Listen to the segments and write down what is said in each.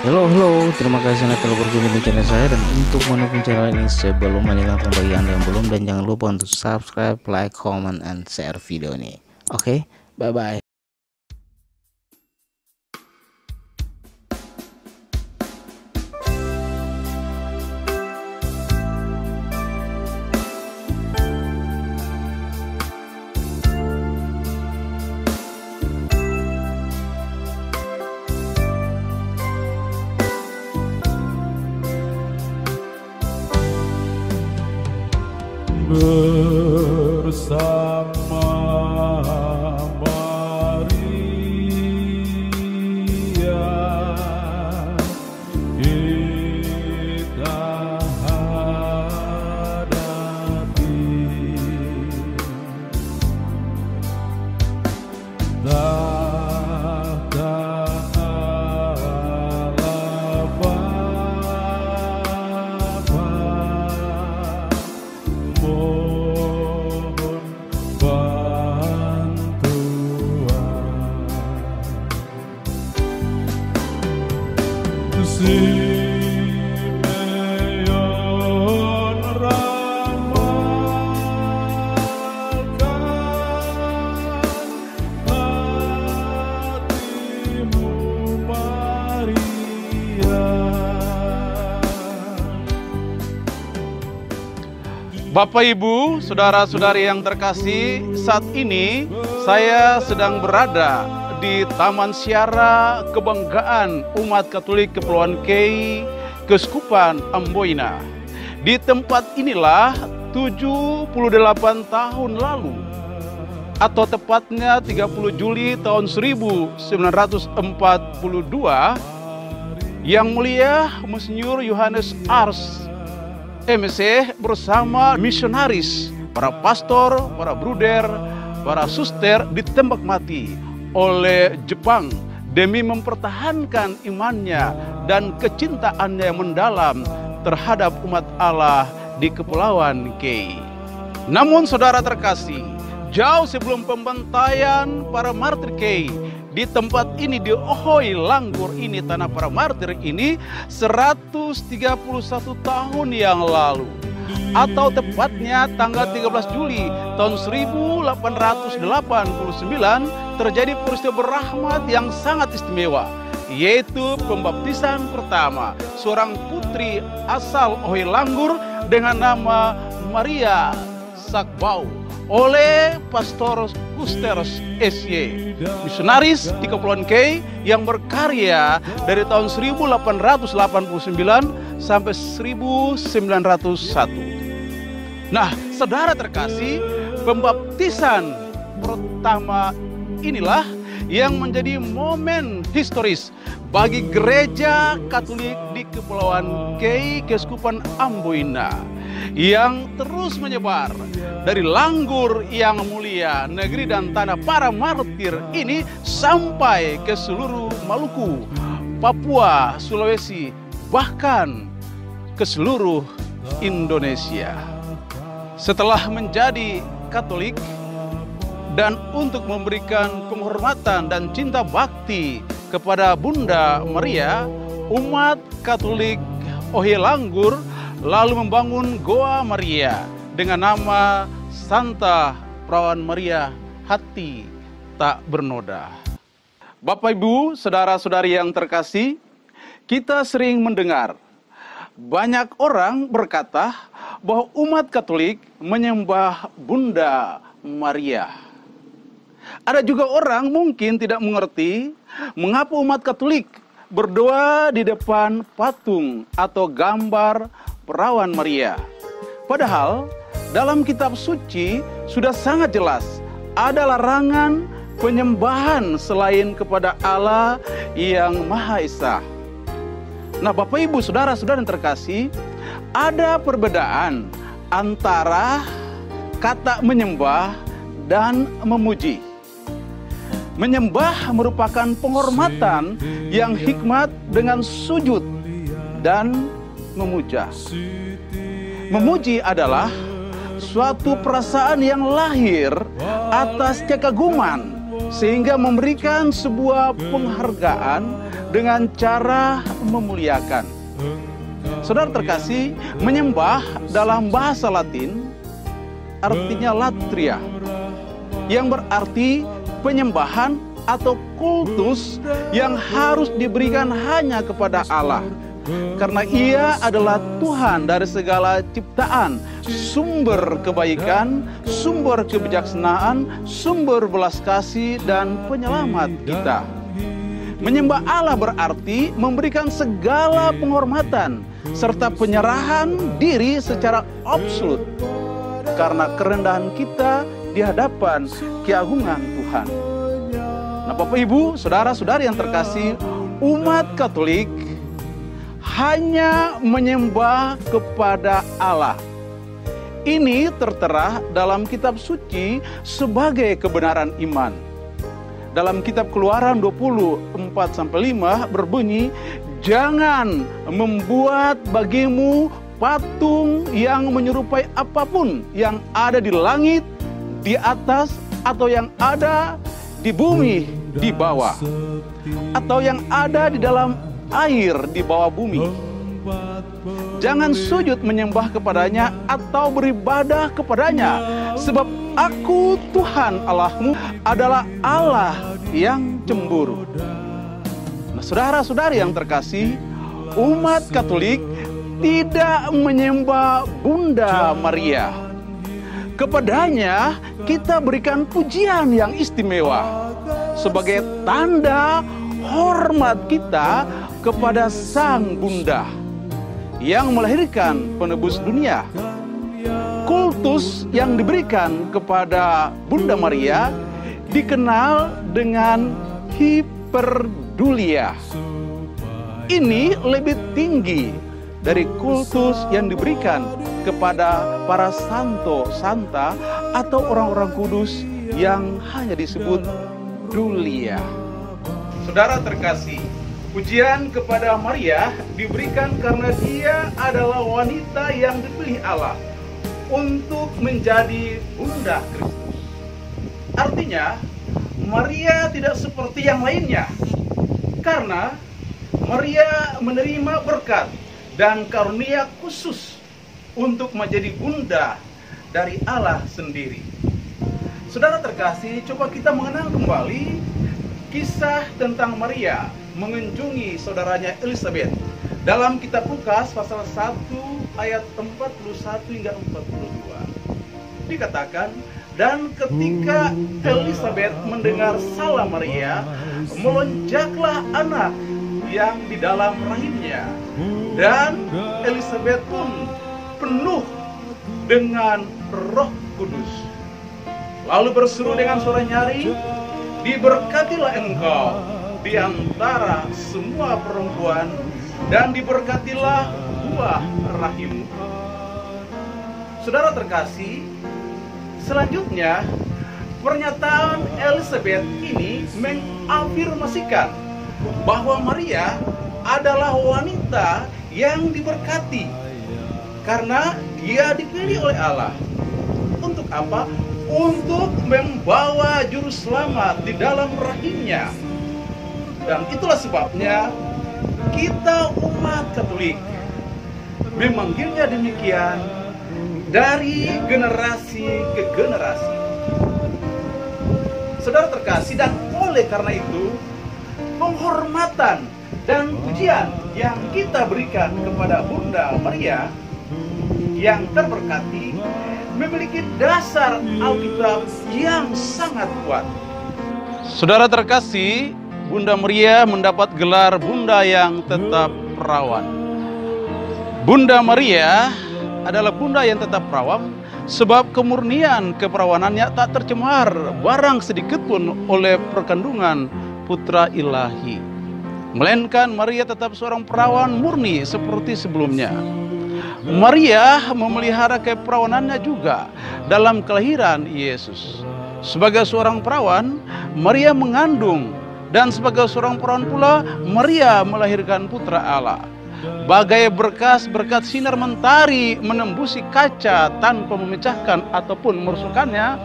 Halo, terima kasih Anda telah berkunjung di channel saya. Dan untuk mendukung channel ini sebelum meninggalkan, bagi Anda yang belum, dan jangan lupa untuk subscribe, like, comment, and share video ini. Oke, bye-bye. Bersama Maria kita hadapi tahta Allah Bapa. Mohon bantuan. Simeon ramalkan hatimu Maria. Bapak, Ibu, saudara-saudari yang terkasih, saat ini saya sedang berada di Taman Siara Kebanggaan Umat Katolik Kepulauan Kei, Keuskupan Amboina. Di tempat inilah 78 tahun lalu, atau tepatnya 30 Juli tahun 1942, Yang Mulia Monsinyur Yohanes Ars MC bersama misionaris, para pastor, para bruder, para suster ditembak mati oleh Jepang demi mempertahankan imannya dan kecintaannya yang mendalam terhadap umat Allah di Kepulauan Kei. Namun saudara terkasih, jauh sebelum pembantaian para martir Kei, di tempat ini, di Ohoi Langgur ini, tanah para martir ini, 131 tahun yang lalu, atau tepatnya tanggal 13 Juli tahun 1889, terjadi peristiwa berrahmat yang sangat istimewa, yaitu pembaptisan pertama seorang putri asal Ohoi Langgur dengan nama Maria Sakbau oleh Pastor Gusterus SY, misionaris di Kepulauan Kei yang berkarya dari tahun 1889 sampai 1901. Nah, saudara terkasih, pembaptisan pertama inilah yang menjadi momen historis bagi gereja Katolik di Kepulauan Kei, Keuskupan Amboina, yang terus menyebar dari Langgur yang mulia, negeri dan tanah para martir ini, sampai ke seluruh Maluku, Papua, Sulawesi, bahkan ke seluruh Indonesia. Setelah menjadi Katolik dan untuk memberikan penghormatan dan cinta bakti kepada Bunda Maria, umat Katolik Ohoi Langgur lalu membangun Goa Maria dengan nama Santa Perawan Maria Hati Tak Bernoda. Bapak, Ibu, saudara-saudari yang terkasih, kita sering mendengar banyak orang berkata bahwa umat Katolik menyembah Bunda Maria. Ada juga orang mungkin tidak mengerti mengapa umat Katolik berdoa di depan patung atau gambar Perawan Maria. Padahal dalam kitab suci sudah sangat jelas ada larangan penyembahan selain kepada Allah yang Maha Esa. Nah, Bapak, Ibu, saudara-saudara yang terkasih, ada perbedaan antara kata menyembah dan memuji. Menyembah merupakan penghormatan yang hikmat dengan sujud dan memuja. Memuji adalah suatu perasaan yang lahir atas kekaguman sehingga memberikan sebuah penghargaan dengan cara memuliakan. Saudara terkasih, menyembah dalam bahasa Latin artinya latria, yang berarti penyembahan atau kultus yang harus diberikan hanya kepada Allah. Karena Ia adalah Tuhan dari segala ciptaan, sumber kebaikan, sumber kebijaksanaan, sumber belas kasih dan penyelamat kita. Menyembah Allah berarti memberikan segala penghormatan serta penyerahan diri secara absolut karena kerendahan kita di hadapan keagungan Tuhan. Nah, Bapak Ibu, saudara-saudari yang terkasih, umat Katolik hanya menyembah kepada Allah. Ini tertera dalam kitab suci sebagai kebenaran iman. Dalam kitab Keluaran 24-5 berbunyi, "Jangan membuat bagimu patung yang menyerupai apapun yang ada di langit, di atas, atau yang ada di bumi di bawah, atau yang ada di dalam air di bawah bumi. Jangan sujud menyembah kepadanya atau beribadah kepadanya, sebab Aku Tuhan Allahmu adalah Allah yang cemburu." Nah, saudara-saudari yang terkasih, umat Katolik tidak menyembah Bunda Maria. Kepadanya kita berikan pujian yang istimewa sebagai tanda hormat kita kepada Sang Bunda yang melahirkan penebus dunia. Kultus yang diberikan kepada Bunda Maria dikenal dengan hiperdulia. Ini lebih tinggi dari kultus yang diberikan kepada para santo, santa, atau orang-orang kudus yang hanya disebut dulia. Saudara terkasih, pujian kepada Maria diberikan karena dia adalah wanita yang dipilih Allah untuk menjadi Bunda Kristus. Artinya, Maria tidak seperti yang lainnya, karena Maria menerima berkat dan karunia khusus untuk menjadi bunda dari Allah sendiri. Saudara terkasih, coba kita mengenang kembali kisah tentang Maria mengunjungi saudaranya Elizabeth dalam kitab Lukas pasal 1 ayat 41 hingga 42. Dikatakan, dan ketika Elizabeth mendengar salam Maria, melonjaklah anak yang di dalam rahimnya, dan Elizabeth pun penuh dengan Roh Kudus. Lalu berseru dengan suara nyaring, "Diberkatilah engkau di antara semua perempuan, dan diberkatilah buah rahimmu." Saudara terkasih, selanjutnya pernyataan Elizabeth ini mengafirmasikan bahwa Maria adalah wanita yang diberkati karena dia dipilih oleh Allah. Untuk apa? Untuk membawa juru selamat di dalam rahimnya. Dan itulah sebabnya kita umat Katolik memanggilnya demikian dari generasi ke generasi. Saudara terkasih, dan oleh karena itu penghormatan dan pujian yang kita berikan kepada Bunda Maria yang terberkati memiliki dasar Alkitab yang sangat kuat. Saudara terkasih, Bunda Maria mendapat gelar Bunda yang tetap perawan. Bunda Maria adalah Bunda yang tetap perawan sebab kemurnian keperawanannya tak tercemar barang sedikit pun oleh perkandungan Putra Ilahi. Melainkan Maria tetap seorang perawan murni seperti sebelumnya. Maria memelihara keperawanannya juga dalam kelahiran Yesus. Sebagai seorang perawan, Maria mengandung, dan sebagai seorang perawan pula, Maria melahirkan Putra Allah. Bagai berkat sinar mentari menembusi kaca tanpa memecahkan ataupun merusukkannya,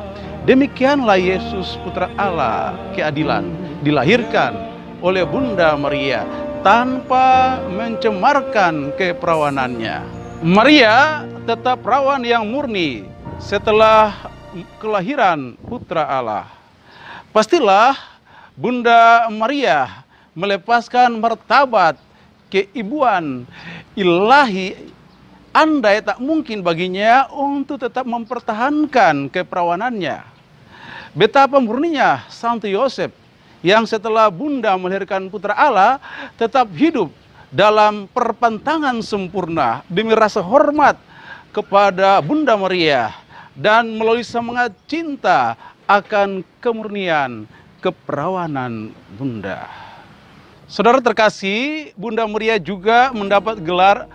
Demikianlah Yesus Putra Allah keadilan dilahirkan oleh Bunda Maria tanpa mencemarkan keperawanannya. Maria tetap perawan yang murni setelah kelahiran Putra Allah. Pastilah Bunda Maria melepaskan martabat keibuan ilahi, andai tak mungkin baginya untuk tetap mempertahankan keperawanannya. Betapa murninya Santo Yosef yang setelah Bunda melahirkan Putra Allah tetap hidup dalam perpantangan sempurna demi rasa hormat kepada Bunda Maria dan melalui semangat cinta akan kemurnian keperawanan Bunda. Saudara terkasih, Bunda Maria juga mendapat gelar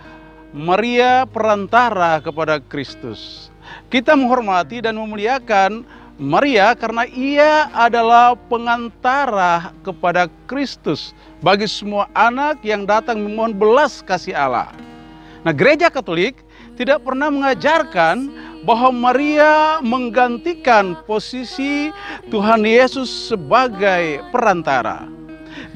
Maria Perantara kepada Kristus. Kita menghormati dan memuliakan Maria karena ia adalah pengantara kepada Kristus bagi semua anak yang datang memohon belas kasih Allah. Nah, Gereja Katolik tidak pernah mengajarkan bahwa Maria menggantikan posisi Tuhan Yesus sebagai perantara.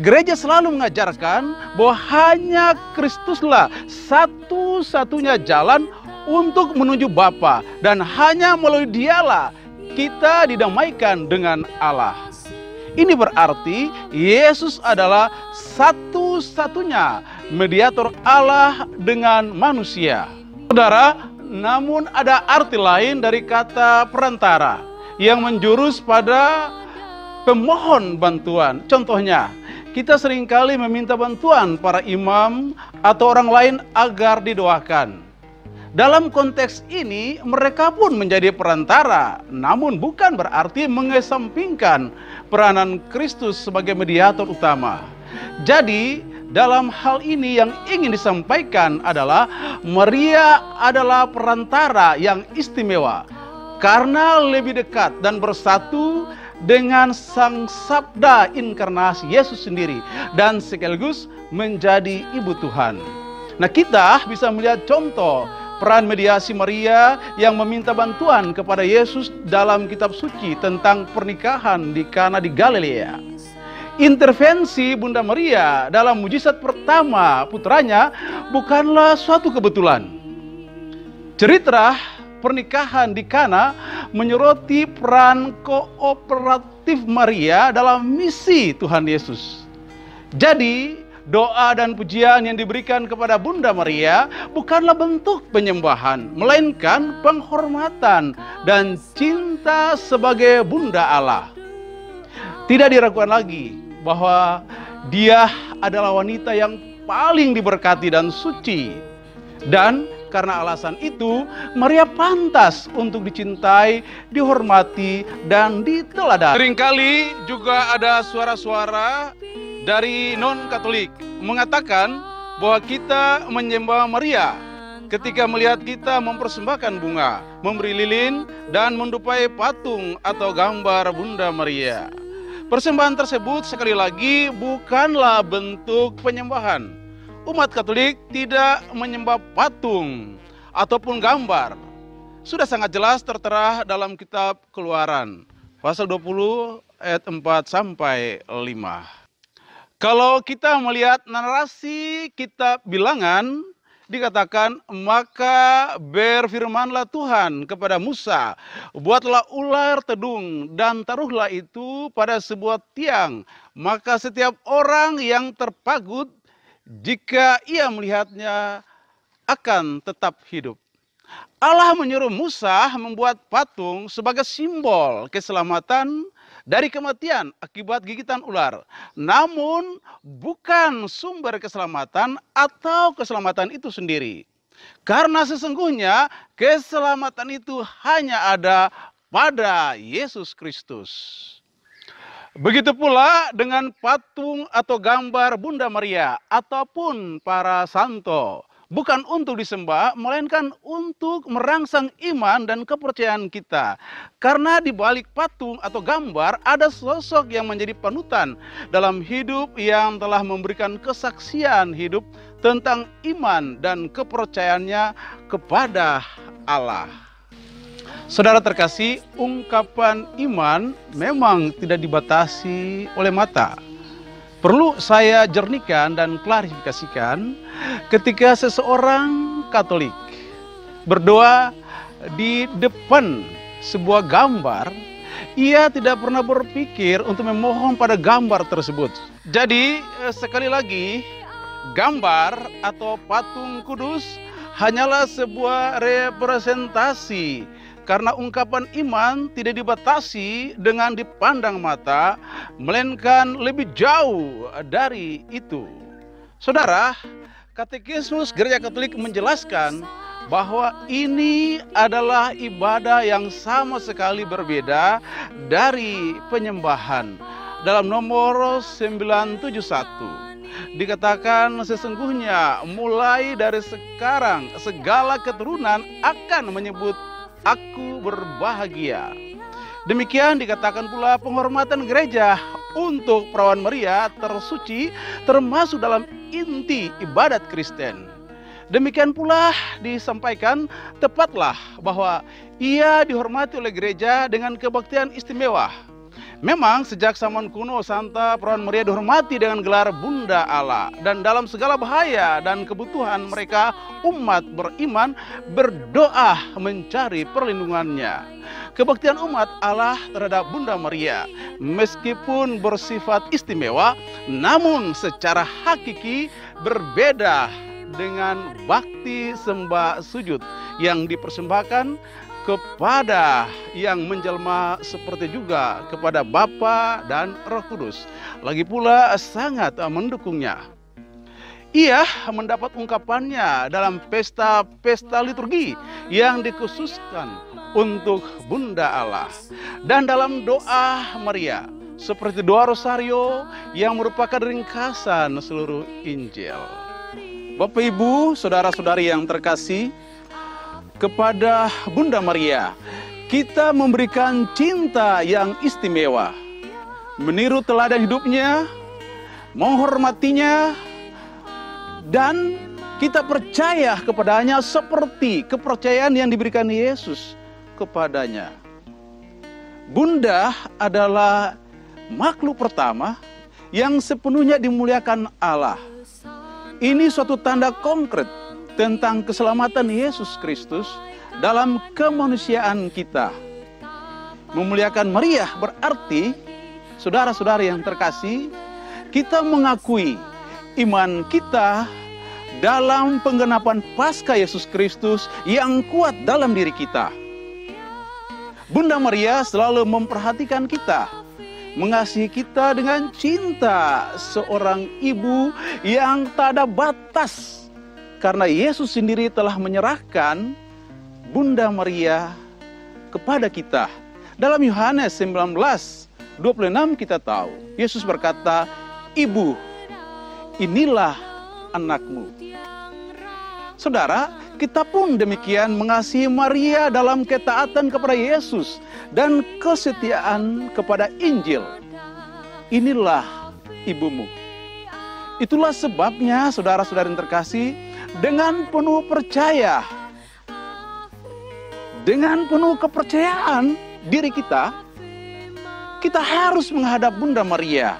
Gereja selalu mengajarkan bahwa hanya Kristuslah satu-satunya jalan untuk menuju Bapa, dan hanya melalui Dialah kita didamaikan dengan Allah. Ini berarti Yesus adalah satu-satunya mediator Allah dengan manusia. Saudara, namun ada arti lain dari kata perantara yang menjurus pada pemohon bantuan. Contohnya, kita seringkali meminta bantuan para imam atau orang lain agar didoakan. Dalam konteks ini, mereka pun menjadi perantara, namun bukan berarti mengesampingkan peranan Kristus sebagai mediator utama. Jadi, dalam hal ini yang ingin disampaikan adalah Maria adalah perantara yang istimewa karena lebih dekat dan bersatu dengan Sang Sabda inkarnasi Yesus sendiri dan sekaligus menjadi ibu Tuhan. Nah, kita bisa melihat contoh peran mediasi Maria yang meminta bantuan kepada Yesus dalam kitab suci tentang pernikahan di Kana di Galilea. Intervensi Bunda Maria dalam mujizat pertama putranya bukanlah suatu kebetulan. Cerita pernikahan di Kana menyoroti peran kooperatif Maria dalam misi Tuhan Yesus. Jadi, doa dan pujian yang diberikan kepada Bunda Maria bukanlah bentuk penyembahan, melainkan penghormatan dan cinta sebagai Bunda Allah. Tidak diragukan lagi bahwa dia adalah wanita yang paling diberkati dan suci. Dan karena alasan itu, Maria pantas untuk dicintai, dihormati, dan diteladani. Seringkali juga ada suara-suara dari non-Katolik mengatakan bahwa kita menyembah Maria ketika melihat kita mempersembahkan bunga, memberi lilin, dan mendupai patung atau gambar Bunda Maria. Persembahan tersebut sekali lagi bukanlah bentuk penyembahan. Umat Katolik tidak menyembah patung ataupun gambar. Sudah sangat jelas tertera dalam kitab Keluaran, pasal 20 ayat 4 sampai 5. Kalau kita melihat narasi kitab Bilangan, dikatakan, maka berfirmanlah Tuhan kepada Musa, buatlah ular tedung dan taruhlah itu pada sebuah tiang, maka setiap orang yang terpagut, jika ia melihatnya, akan tetap hidup. Allah menyuruh Musa membuat patung sebagai simbol keselamatan dari kematian akibat gigitan ular. Namun bukan sumber keselamatan atau keselamatan itu sendiri. Karena sesungguhnya keselamatan itu hanya ada pada Yesus Kristus. Begitu pula dengan patung atau gambar Bunda Maria ataupun para santo. Bukan untuk disembah, melainkan untuk merangsang iman dan kepercayaan kita. Karena di balik patung atau gambar ada sosok yang menjadi panutan dalam hidup yang telah memberikan kesaksian hidup tentang iman dan kepercayaannya kepada Allah. Saudara terkasih, ungkapan iman memang tidak dibatasi oleh mata. Perlu saya jernihkan dan klarifikasikan, ketika seseorang Katolik berdoa di depan sebuah gambar, ia tidak pernah berpikir untuk memohon pada gambar tersebut. Jadi sekali lagi, gambar atau patung kudus hanyalah sebuah representasi, karena ungkapan iman tidak dibatasi dengan dipandang mata, melainkan lebih jauh dari itu. Saudara, Katekismus Gereja Katolik menjelaskan bahwa ini adalah ibadah yang sama sekali berbeda dari penyembahan. Dalam nomor 971 dikatakan, sesungguhnya mulai dari sekarang segala keturunan akan menyebut aku berbahagia. Demikian dikatakan pula penghormatan gereja untuk Perawan Maria tersuci termasuk dalam inti ibadat Kristen. Demikian pula disampaikan tepatlah bahwa ia dihormati oleh gereja dengan kebaktian istimewa. Memang sejak zaman kuno Santa Perawan Maria dihormati dengan gelar Bunda Allah, dan dalam segala bahaya dan kebutuhan mereka umat beriman berdoa mencari perlindungannya. Kebaktian umat Allah terhadap Bunda Maria meskipun bersifat istimewa, namun secara hakiki berbeda dengan bakti sembah sujud yang dipersembahkan kepada yang menjelma, seperti juga kepada Bapa dan Roh Kudus. Lagi pula sangat mendukungnya. Ia mendapat ungkapannya dalam pesta-pesta liturgi yang dikhususkan untuk Bunda Allah, dan dalam doa Maria seperti doa Rosario yang merupakan ringkasan seluruh Injil. Bapak, Ibu, saudara-saudari yang terkasih, kepada Bunda Maria kita memberikan cinta yang istimewa, meniru teladan hidupnya, menghormatinya, dan kita percaya kepadanya seperti kepercayaan yang diberikan Yesus kepadanya. Bunda adalah makhluk pertama yang sepenuhnya dimuliakan Allah. Ini suatu tanda konkret tentang keselamatan Yesus Kristus dalam kemanusiaan kita. Memuliakan Maria berarti, saudara-saudari yang terkasih, kita mengakui iman kita dalam penggenapan Paskah Yesus Kristus yang kuat dalam diri kita. Bunda Maria selalu memperhatikan kita, mengasihi kita dengan cinta seorang ibu yang tak ada batas. Karena Yesus sendiri telah menyerahkan Bunda Maria kepada kita. Dalam Yohanes 19:26 kita tahu, Yesus berkata, "Ibu, inilah anakmu." Saudara, kita pun demikian mengasihi Maria dalam ketaatan kepada Yesus dan kesetiaan kepada Injil. Inilah ibumu. Itulah sebabnya, saudara-saudari yang terkasih, dengan penuh percaya, dengan penuh kepercayaan diri kita harus menghadap Bunda Maria.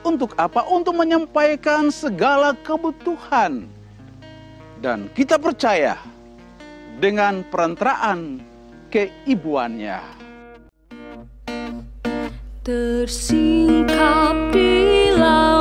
Untuk apa? Untuk menyampaikan segala kebutuhan. Dan kita percaya dengan perantaraan keibuannya. Tersingkap di laut